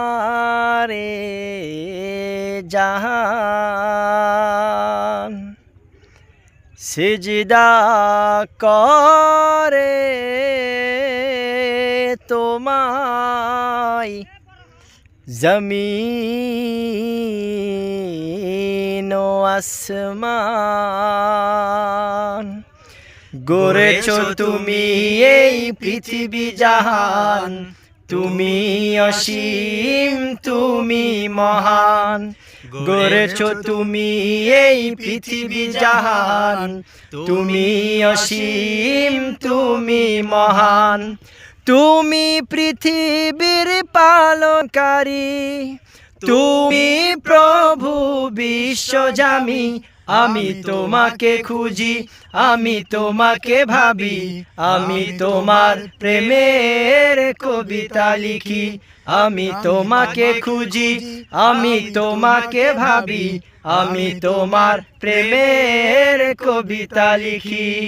তোমারে জাহান সিজদা করে তোমায় জমিন ও আসমান গড়েছো তুমি এই পৃথিবী জাহান তুমি অসীম তুমি মহান গড়েছো তুমি এই পৃথিবী জাহান তুমি অসীম তুমি মহান তুমি পৃথিবীর পালনকারী তুমি প্রভু বিশ্বজামি আমি তোমাকে খুঁজি আমি তোমাকে ভাবি আমি তোমার প্রেমের কবিতা লিখি আমি তোমাকে খুঁজি আমি তোমাকে ভাবি আমি তোমার প্রেমের কবিতা লিখি।